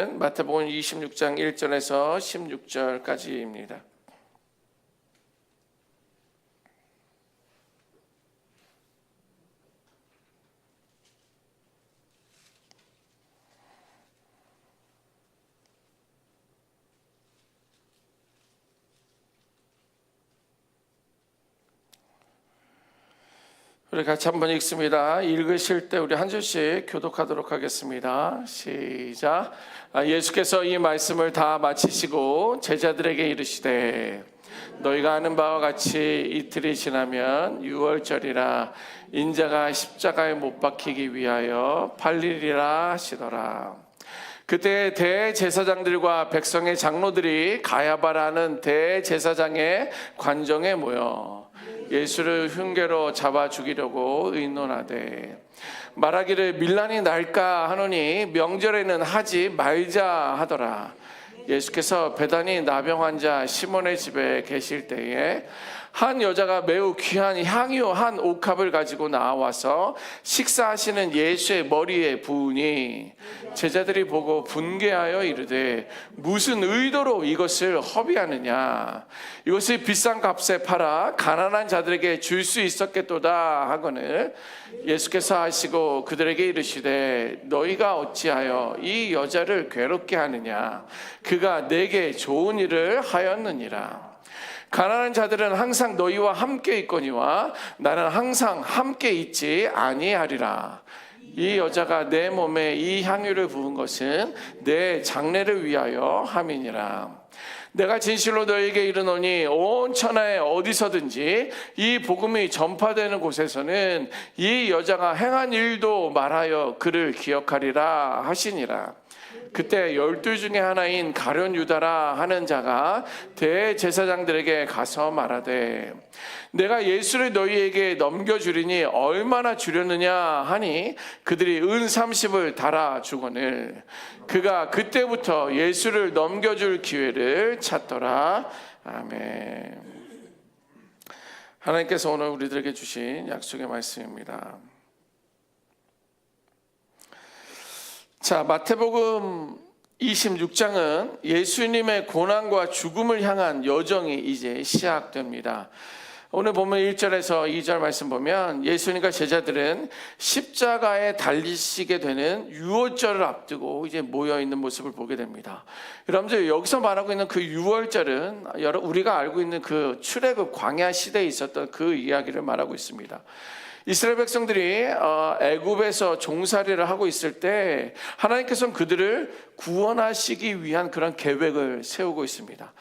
마태복음 26장 1절에서 16절까지입니다. 우리 같이 한번 읽습니다. 읽으실 때 우리 한 절씩 교독하도록 하겠습니다. 시작. 예수께서 이 말씀을 다 마치시고 제자들에게 이르시되 너희가 아는 바와 같이 이틀이 지나면 유월절이라 인자가 십자가에 못 박히기 위하여 팔리리라 하시더라. 그때 대제사장들과 백성의 장로들이 가야바라는 대제사장의 관정에 모여 예수를 흉계로 잡아 죽이려고 의논하되 말하기를 밀란이 날까 하노니 명절에는 하지 말자 하더라. 예수께서 베다니 나병 환자 시몬의 집에 계실 때에 한 여자가 매우 귀한 향유 한 옥합을 가지고 나와서 식사하시는 예수의 머리에 부으니 제자들이 보고 분개하여 이르되 무슨 의도로 이것을 허비하느냐, 이것을 비싼 값에 팔아 가난한 자들에게 줄 수 있었겠도다 하거늘 예수께서 하시고 그들에게 이르시되 너희가 어찌하여 이 여자를 괴롭게 하느냐, 그가 내게 좋은 일을 하였느니라. 가난한 자들은 항상 너희와 함께 있거니와 나는 항상 함께 있지 아니하리라. 이 여자가 내 몸에 이 향유를 부은 것은 내 장례를 위하여 함이니라. 내가 진실로 너희에게 이르노니 온 천하에 어디서든지 이 복음이 전파되는 곳에서는 이 여자가 행한 일도 말하여 그를 기억하리라 하시니라. 그때 12 중에 하나인 가룟 유다라 하는 자가 대제사장들에게 가서 말하되 내가 예수를 너희에게 넘겨주리니 얼마나 주려느냐 하니 그들이 은 30을 달아 주거늘 그가 그때부터 예수를 넘겨줄 기회를 찾더라. 아멘. 하나님께서 오늘 우리들에게 주신 약속의 말씀입니다. 자, 마태복음 26장은 예수님의 고난과 죽음을 향한 여정이 이제 시작됩니다. 오늘 보면 1절에서 2절 말씀 보면 예수님과 제자들은 십자가에 달리시게 되는 유월절을 앞두고 이제 모여있는 모습을 보게 됩니다. 여러분들 여기서 말하고 있는 그 유월절은 우리가 알고 있는 그 출애굽 광야 시대에 있었던 그 이야기를 말하고 있습니다. 이스라엘 백성들이 애굽에서 종살이를 하고 있을 때 하나님께서는 그들을 구원하시기 위한 그런 계획을 세우고 있습니다.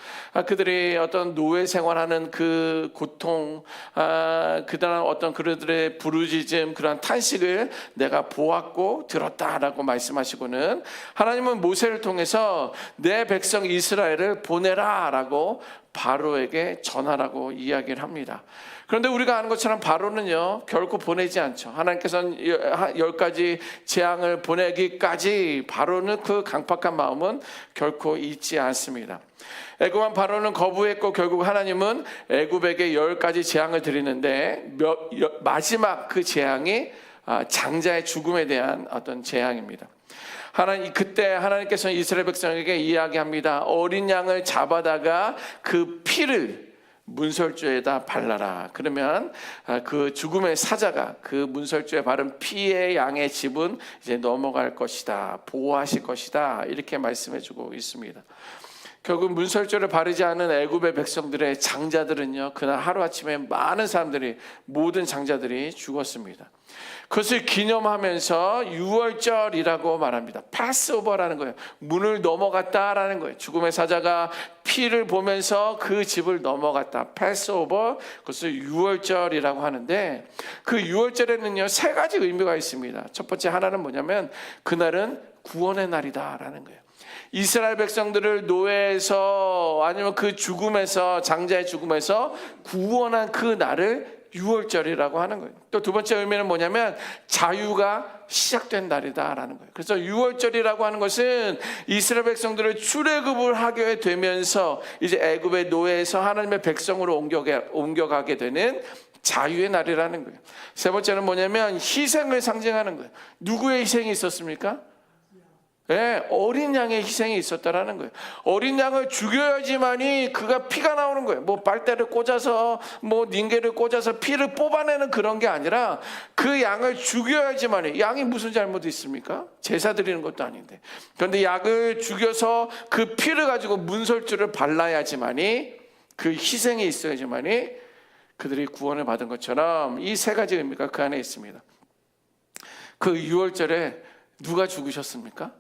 그들이 어떤 노예 생활하는 그 고통, 그다음 어떤 그들의 부르짖음, 그런 탄식을 내가 보았고 들었다라고 말씀하시고는 하나님은 모세를 통해서 내 백성 이스라엘을 보내라라고 바로에게 전하라고 이야기를 합니다. 그런데 우리가 아는 것처럼 바로는요 결코 보내지 않죠. 하나님께서는 10가지 재앙을 보내기까지 바로는 그 강팍한 마음은 결코 잊지 않습니다. 애굽한 바로는 거부했고 결국 하나님은 애굽에게 10가지 재앙을 드리는데 마지막 그 재앙이 장자의 죽음에 대한 어떤 재앙입니다. 그때 하나님께서는 이스라엘 백성에게 이야기합니다. 어린 양을 잡아다가 그 피를 문설주에다 발라라. 그러면 그 죽음의 사자가 그 문설주에 바른 피의 양의 집은 이제 넘어갈 것이다, 보호하실 것이다, 이렇게 말씀해주고 있습니다. 결국 문설주를 바르지 않은 애굽의 백성들의 장자들은요 그날 하루아침에 많은 사람들이, 모든 장자들이 죽었습니다. 그것을 기념하면서 유월절이라고 말합니다. 패스오버라는 거예요. 문을 넘어갔다라는 거예요. 죽음의 사자가 피를 보면서 그 집을 넘어갔다. 패스오버, 그것을 유월절이라고 하는데 그 유월절에는요 3가지 의미가 있습니다. 첫 번째 하나는 뭐냐면 그날은 구원의 날이다라는 거예요. 이스라엘 백성들을 노예에서 아니면 그 죽음에서, 장자의 죽음에서 구원한 그 날을 유월절이라고 하는 거예요. 또 두 번째 의미는 뭐냐면 자유가 시작된 날이다라는 거예요. 그래서 유월절이라고 하는 것은 이스라엘 백성들을 출애굽을 하게 되면서 이제 애굽의 노예에서 하나님의 백성으로 옮겨가게 되는 자유의 날이라는 거예요. 세 번째는 뭐냐면 희생을 상징하는 거예요. 누구의 희생이 있었습니까? 어린 양의 희생이 있었다라는 거예요. 어린 양을 죽여야지만이 그가 피가 나오는 거예요. 뭐 빨대를 꽂아서 뭐 닌게를 꽂아서 피를 뽑아내는 그런 게 아니라 그 양을 죽여야지만이. 양이 무슨 잘못이 있습니까? 제사 드리는 것도 아닌데. 그런데 양을 죽여서 그 피를 가지고 문설주를 발라야지만이, 그 희생이 있어야지만이 그들이 구원을 받은 것처럼 이 세 가지 의미가 그 안에 있습니다. 그 유월절에 누가 죽으셨습니까?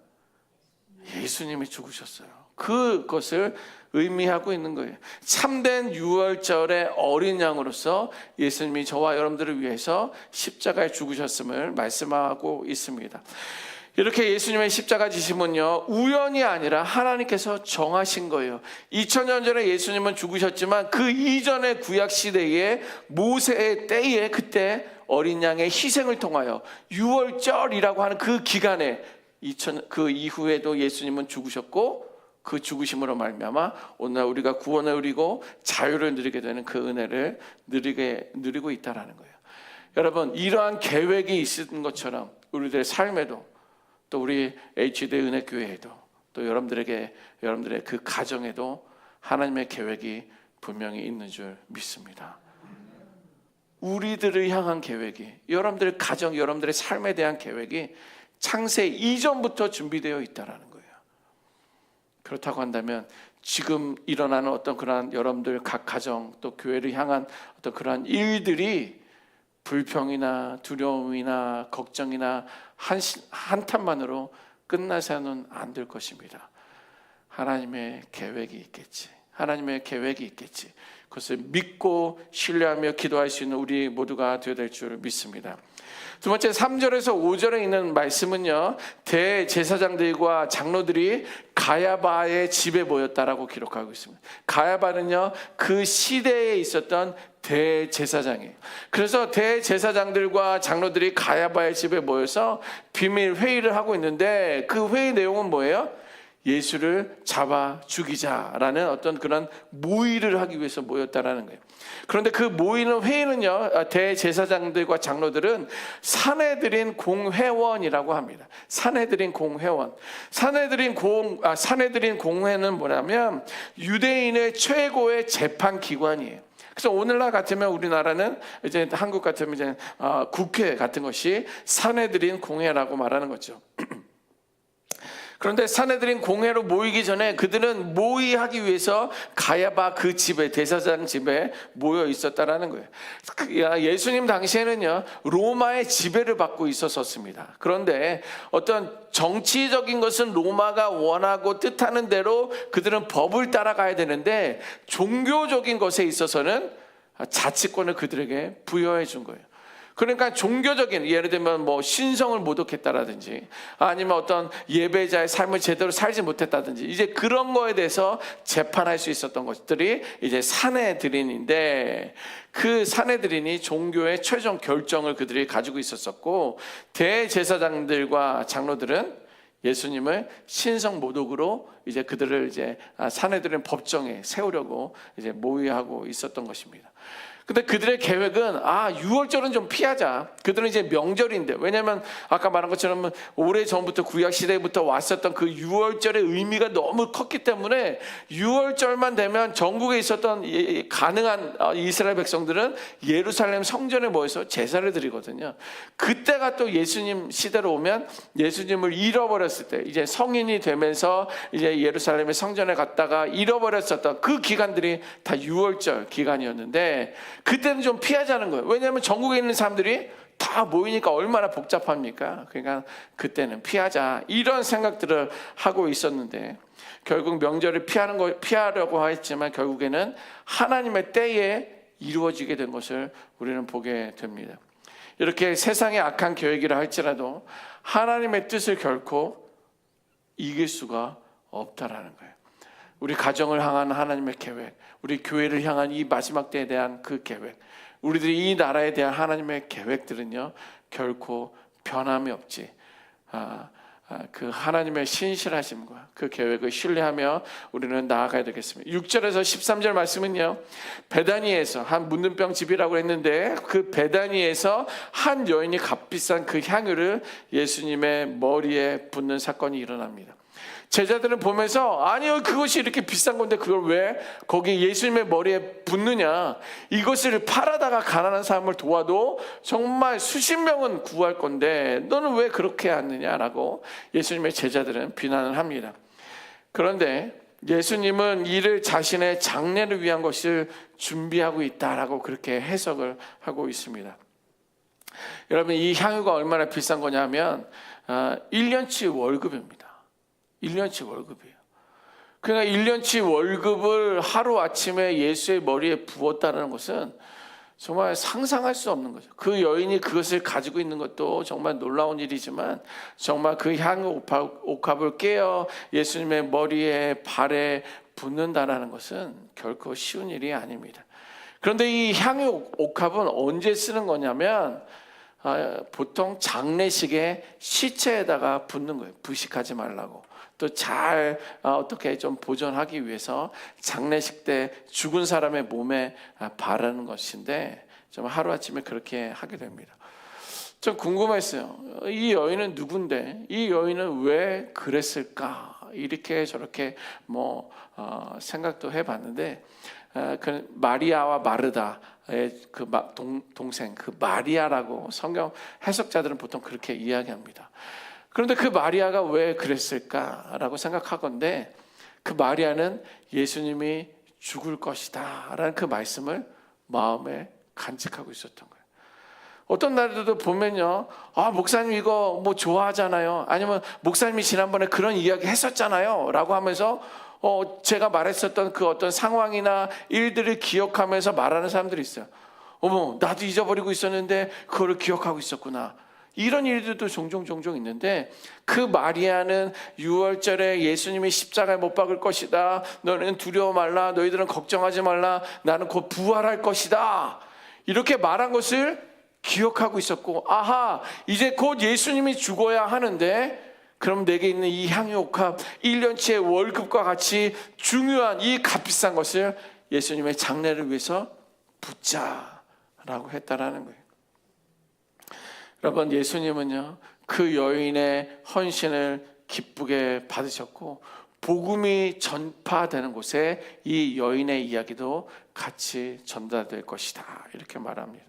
예수님이 죽으셨어요. 그것을 의미하고 있는 거예요. 참된 유월절의 어린 양으로서 예수님이 저와 여러분들을 위해서 십자가에 죽으셨음을 말씀하고 있습니다. 이렇게 예수님의 십자가 지심은요, 우연이 아니라 하나님께서 정하신 거예요. 2000년 전에 예수님은 죽으셨지만 그 이전의 구약 시대에 모세의 때에, 그때 어린 양의 희생을 통하여 유월절이라고 하는 그 기간에 그 이후에도 예수님은 죽으셨고, 그 죽으심으로 말미암아 오늘 우리가 구원을 누리고 자유를 누리게 되는 그 은혜를 누리고 있다라는 거예요. 여러분, 이러한 계획이 있는 것처럼 우리들의 삶에도, 또 우리 HD 은혜교회에도, 또 여러분들의 그 가정에도 하나님의 계획이 분명히 있는 줄 믿습니다. 우리들을 향한 계획이, 여러분들의 가정, 여러분들의 삶에 대한 계획이 창세 이전부터 준비되어 있다라는 거예요. 그렇다고 한다면 지금 일어나는 어떤 그러한 여러분들 각 가정, 또 교회를 향한 어떤 그러한 일들이 불평이나 두려움이나 걱정이나 한탄만으로 끝나서는 안 될 것입니다. 하나님의 계획이 있겠지. 하나님의 계획이 있겠지. 그것을 믿고 신뢰하며 기도할 수 있는 우리 모두가 되어야 될 줄 믿습니다. 두 번째, 3절에서 5절에 있는 말씀은요, 대제사장들과 장로들이 가야바의 집에 모였다라고 기록하고 있습니다. 가야바는요, 그 시대에 있었던 대제사장이에요. 그래서 대제사장들과 장로들이 가야바의 집에 모여서 비밀 회의를 하고 있는데, 그 회의 내용은 뭐예요? 예수를 잡아 죽이자라는 어떤 그런 모의를 하기 위해서 모였다라는 거예요. 그런데 그 모이는 회의는요, 대제사장들과 장로들은 사내들인 공회원이라고 합니다. 사내들인 공회원. 사내들인 공회는 뭐냐면 유대인의 최고의 재판 기관이에요. 그래서 오늘날 같으면 우리나라는 이제 한국 같으면 이제 국회 같은 것이 사내들인 공회라고 말하는 거죠. 그런데 사내들인 공회로 모이기 전에 그들은 모의하기 위해서 가야바 그 집에, 대제사장 집에 모여 있었다라는 거예요. 예수님 당시에는요, 로마의 지배를 받고 있었습니다. 그런데 어떤 정치적인 것은 로마가 원하고 뜻하는 대로 그들은 법을 따라가야 되는데, 종교적인 것에 있어서는 자치권을 그들에게 부여해 준 거예요. 그러니까 종교적인, 예를 들면 뭐 신성을 모독했다라든지, 아니면 어떤 예배자의 삶을 제대로 살지 못했다든지, 이제 그런 거에 대해서 재판할 수 있었던 것들이 이제 사내들인인데, 그 사내들인이 종교의 최종 결정을 그들이 가지고 있었었고, 대제사장들과 장로들은 예수님을 신성 모독으로 이제 그들을 이제 사내들인 법정에 세우려고 이제 모의하고 있었던 것입니다. 근데 그들의 계획은 유월절은 좀 피하자. 그들은 이제 명절인데, 왜냐하면 아까 말한 것처럼 오래전부터 구약 시대부터 왔었던 그 유월절의 의미가 너무 컸기 때문에 유월절만 되면 전국에 있었던 가능한 이스라엘 백성들은 예루살렘 성전에 모여서 제사를 드리거든요. 그때가 또 예수님 시대로 오면 예수님을 잃어버렸을 때, 이제 성인이 되면서 이제 예루살렘의 성전에 갔다가 잃어버렸었던 그 기간들이 다 유월절 기간이었는데, 그때는 좀 피하자는 거예요. 왜냐하면 전국에 있는 사람들이 다 모이니까 얼마나 복잡합니까? 그러니까 그때는 피하자, 이런 생각들을 하고 있었는데, 결국 명절을 피하려고 했지만 결국에는 하나님의 때에 이루어지게 된 것을 우리는 보게 됩니다. 이렇게 세상의 악한 계획이라 할지라도 하나님의 뜻을 결코 이길 수가 없다라는 거예요. 우리 가정을 향한 하나님의 계획, 우리 교회를 향한 이 마지막 때에 대한 그 계획, 우리들이 이 나라에 대한 하나님의 계획들은요, 결코 변함이 없지. 그 하나님의 신실하심과 그 계획을 신뢰하며 우리는 나아가야 되겠습니다. 6절에서 13절 말씀은요, 베다니에서 한 문둥병 집이라고 했는데 그 베다니에서 한 여인이 값비싼 그 향유를 예수님의 머리에 붓는 사건이 일어납니다. 제자들은 보면서 아니요, 그것이 이렇게 비싼 건데 그걸 왜 거기 예수님의 머리에 붓느냐, 이것을 팔아다가 가난한 사람을 도와도 정말 수십 명은 구할 건데 너는 왜 그렇게 하느냐라고 예수님의 제자들은 비난을 합니다. 그런데 예수님은 이를 자신의 장례를 위한 것을 준비하고 있다라고 그렇게 해석을 하고 있습니다. 여러분, 이 향유가 얼마나 비싼 거냐면 1년치 월급입니다. 1년치 월급이에요. 그러니까 1년치 월급을 하루아침에 예수의 머리에 부었다는 것은 정말 상상할 수 없는 거죠. 그 여인이 그것을 가지고 있는 것도 정말 놀라운 일이지만 정말 그 향유 옥합을 깨어 예수님의 머리에 발에 붓는다는 것은 결코 쉬운 일이 아닙니다. 그런데 이 향유 옥합은 언제 쓰는 거냐면 보통 장례식에 시체에다가 붓는 거예요. 부식하지 말라고. 또 잘 어떻게 좀 보존하기 위해서 장례식 때 죽은 사람의 몸에 바르는 것인데 좀 하루아침에 그렇게 하게 됩니다. 좀 궁금했어요. 이 여인은 누군데 이 여인은 왜 그랬을까? 이렇게 저렇게 생각도 해봤는데 그 마리아와 마르다의 그 동생 그 마리아라고 성경 해석자들은 보통 그렇게 이야기합니다. 그런데 그 마리아가 왜 그랬을까라고 생각하건대 그 마리아는 예수님이 죽을 것이다 라는 그 말씀을 마음에 간직하고 있었던 거예요. 어떤 날들도 보면요, 목사님 이거 좋아하잖아요, 아니면 목사님이 지난번에 그런 이야기 했었잖아요 라고 하면서 제가 말했었던 그 어떤 상황이나 일들을 기억하면서 말하는 사람들이 있어요. 어머, 나도 잊어버리고 있었는데 그거를 기억하고 있었구나. 이런 일들도 종종 있는데 그 마리아는 6월절에 예수님이 십자가에 못 박을 것이다, 너는 두려워 말라, 너희들은 걱정하지 말라, 나는 곧 부활할 것이다, 이렇게 말한 것을 기억하고 있었고, 아하, 이제 곧 예수님이 죽어야 하는데 그럼 내게 있는 이 향유옥합 1년치의 월급과 같이 중요한 이 값비싼 것을 예수님의 장례를 위해서 붓자라고 했다라는 거예요. 여러분, 예수님은요 그 여인의 헌신을 기쁘게 받으셨고 복음이 전파되는 곳에 이 여인의 이야기도 같이 전달될 것이다, 이렇게 말합니다.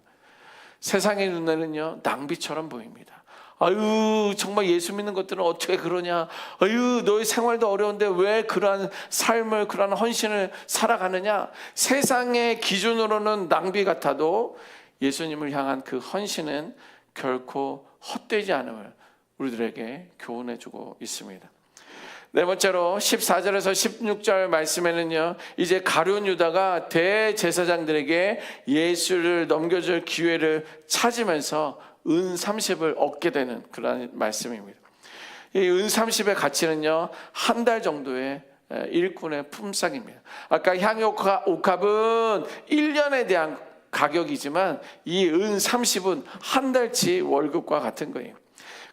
세상의 눈에는요 낭비처럼 보입니다. 아유, 정말 예수 믿는 것들은 어떻게 그러냐, 아유, 너의 생활도 어려운데 왜 그러한 삶을, 그러한 헌신을 살아가느냐. 세상의 기준으로는 낭비 같아도 예수님을 향한 그 헌신은 결코 헛되지 않음을 우리들에게 교훈해주고 있습니다. 네 번째로 14절에서 16절 말씀에는요, 이제 가룟 유다가 대제사장들에게 예수를 넘겨줄 기회를 찾으면서 은 30을 얻게 되는 그런 말씀입니다. 이 은 30의 가치는요 한 달 정도의 일꾼의 품삯입니다. 아까 향유옥합은 1년에 대한 가격이지만 이 은 30은 한 달치 월급과 같은 거예요.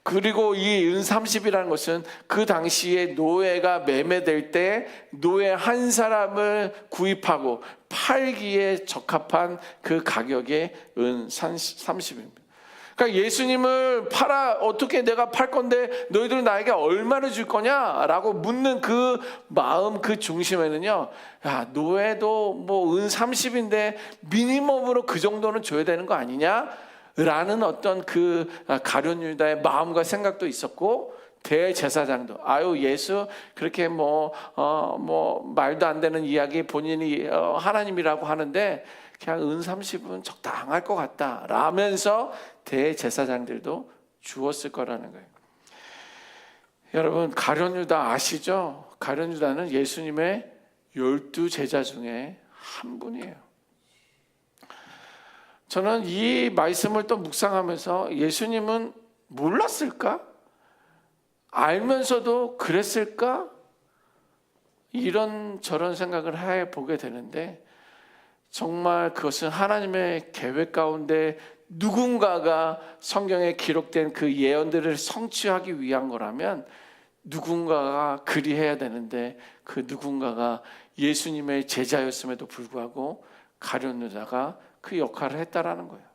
그리고 이 은 30이라는 것은 그 당시에 노예가 매매될 때 노예 한 사람을 구입하고 팔기에 적합한 그 가격의 은 30입니다. 그러니까 예수님을 어떻게 내가 팔 건데 너희들은 나에게 얼마를 줄 거냐라고 묻는 그 마음, 그 중심에는요, 야, 노예도 은 30인데 미니멈으로 그 정도는 줘야 되는 거 아니냐 라는 어떤 그 가룟 유다의 마음과 생각도 있었고, 대제사장도 예수 그렇게 말도 안 되는 이야기, 본인이 하나님이라고 하는데 그냥 은 30은 적당할 것 같다 라면서 대제사장들도 주었을 거라는 거예요. 여러분, 가룟 유다 아시죠? 가룟 유다는 예수님의 12제자 중에 한 분이에요. 저는 이 말씀을 또 묵상하면서 예수님은 몰랐을까? 알면서도 그랬을까? 이런저런 생각을 해보게 되는데 정말 그것은 하나님의 계획 가운데 누군가가 성경에 기록된 그 예언들을 성취하기 위한 거라면 누군가가 그리해야 되는데 그 누군가가 예수님의 제자였음에도 불구하고 가룟 유다가 그 역할을 했다라는 거예요.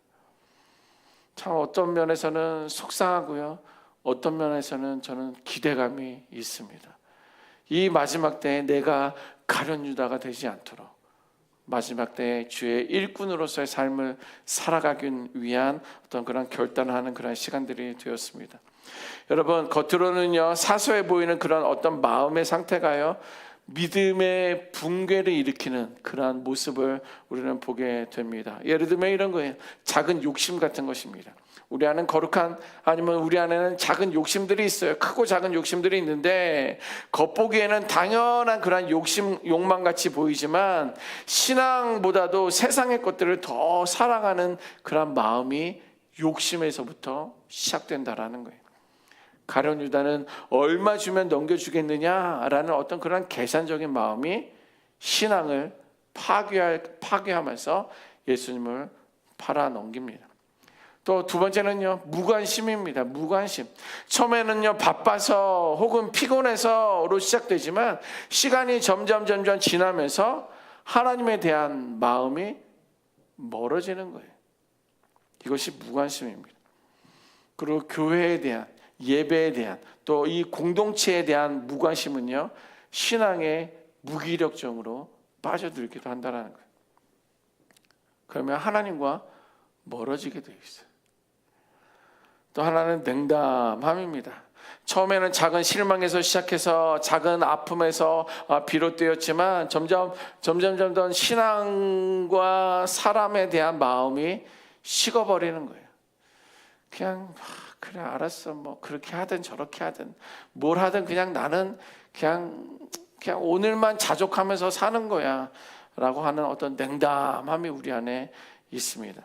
참 어떤 면에서는 속상하고요, 어떤 면에서는 저는 기대감이 있습니다. 이 마지막 때에 내가 가룟 유다가 되지 않도록 마지막 때에 주의 일꾼으로서의 삶을 살아가기 위한 어떤 그런 결단을 하는 그런 시간들이 되었습니다. 여러분, 겉으로는요 사소해 보이는 그런 어떤 마음의 상태가요 믿음의 붕괴를 일으키는 그러한 모습을 우리는 보게 됩니다. 예를 들면 이런 거예요. 작은 욕심 같은 것입니다. 우리 안에는 거룩한, 아니면 우리 안에는 작은 욕심들이 있어요. 크고 작은 욕심들이 있는데 겉보기에는 당연한 그런 욕망같이 보이지만 신앙보다도 세상의 것들을 더 사랑하는 그런 마음이 욕심에서부터 시작된다라는 거예요. 가룟 유다는 얼마 주면 넘겨주겠느냐라는 어떤 그런 계산적인 마음이 신앙을 파괴하면서 예수님을 팔아넘깁니다. 또 두 번째는요, 무관심입니다. 무관심. 처음에는요, 바빠서 혹은 피곤해서로 시작되지만 시간이 점점 지나면서 하나님에 대한 마음이 멀어지는 거예요. 이것이 무관심입니다. 그리고 교회에 대한, 예배에 대한, 또 이 공동체에 대한 무관심은요, 신앙의 무기력증으로 빠져들기도 한다는 거예요. 그러면 하나님과 멀어지게 되어 있어요. 또 하나는 냉담함입니다. 처음에는 작은 실망에서 시작해서 작은 아픔에서 비롯되었지만 점점 신앙과 사람에 대한 마음이 식어버리는 거예요. 그냥 그래 알았어, 뭐 그렇게 하든 저렇게 하든 뭘 하든 그냥 나는 그냥 오늘만 자족하면서 사는 거야 라고 하는 어떤 냉담함이 우리 안에 있습니다.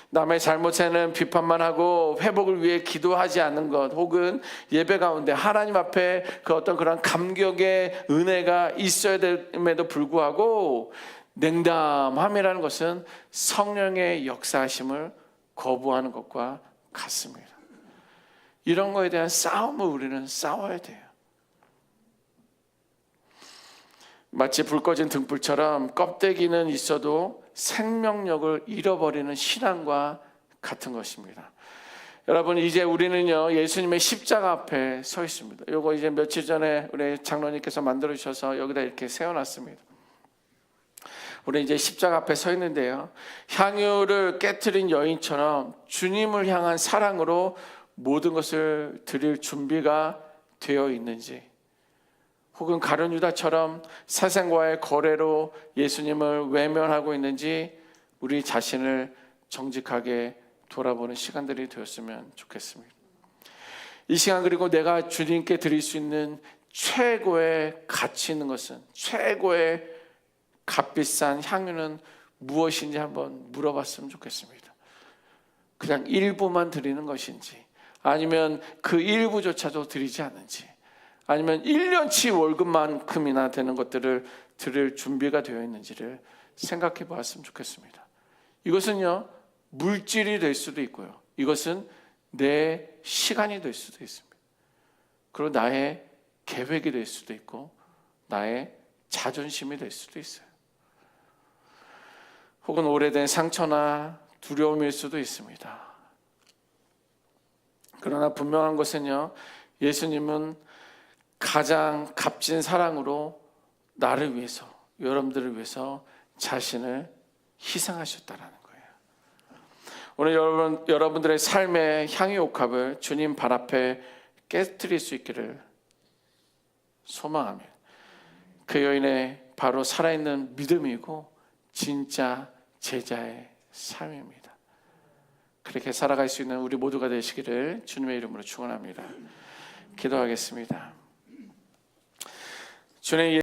남의 잘못에는 비판만 하고 회복을 위해 기도하지 않는 것, 혹은 예배 가운데 하나님 앞에 그 어떤 그런 감격의 은혜가 있어야 됨에도 불구하고 냉담함이라는 것은 성령의 역사하심을 거부하는 것과 같습니다. 이런 거에 대한 싸움을 우리는 싸워야 돼요. 마치 불 꺼진 등불처럼 껍데기는 있어도 생명력을 잃어버리는 신앙과 같은 것입니다. 여러분, 이제 우리는요 예수님의 십자가 앞에 서 있습니다. 이거 이제 며칠 전에 우리 장로님께서 만들어 주셔서 여기다 이렇게 세워놨습니다. 우리 이제 십자가 앞에 서 있는데요, 향유를 깨트린 여인처럼 주님을 향한 사랑으로 모든 것을 드릴 준비가 되어 있는지, 혹은 가룟 유다처럼 세상과의 거래로 예수님을 외면하고 있는지 우리 자신을 정직하게 돌아보는 시간들이 되었으면 좋겠습니다. 이 시간, 그리고 내가 주님께 드릴 수 있는 최고의 가치 있는 것은, 최고의 값비싼 향유는 무엇인지 한번 물어봤으면 좋겠습니다. 그냥 일부만 드리는 것인지, 아니면 그 일부조차도 드리지 않는지, 아니면 1년치 월급만큼이나 되는 것들을 드릴 준비가 되어 있는지를 생각해 보았으면 좋겠습니다. 이것은요 물질이 될 수도 있고요, 이것은 내 시간이 될 수도 있습니다. 그리고 나의 계획이 될 수도 있고 나의 자존심이 될 수도 있어요. 혹은 오래된 상처나 두려움일 수도 있습니다. 그러나 분명한 것은요, 예수님은 가장 값진 사랑으로 나를 위해서, 여러분들을 위해서 자신을 희생하셨다라는 거예요. 오늘 여러분들의 삶의 향유 옥합을 주님 발 앞에 깨뜨릴 수 있기를 소망하며, 그 여인의 바로 살아있는 믿음이고 진짜 제자의 삶입니다. 그렇게 살아갈 수 있는 우리 모두가 되시기를 주님의 이름으로 축원합니다. 기도하겠습니다. 주님,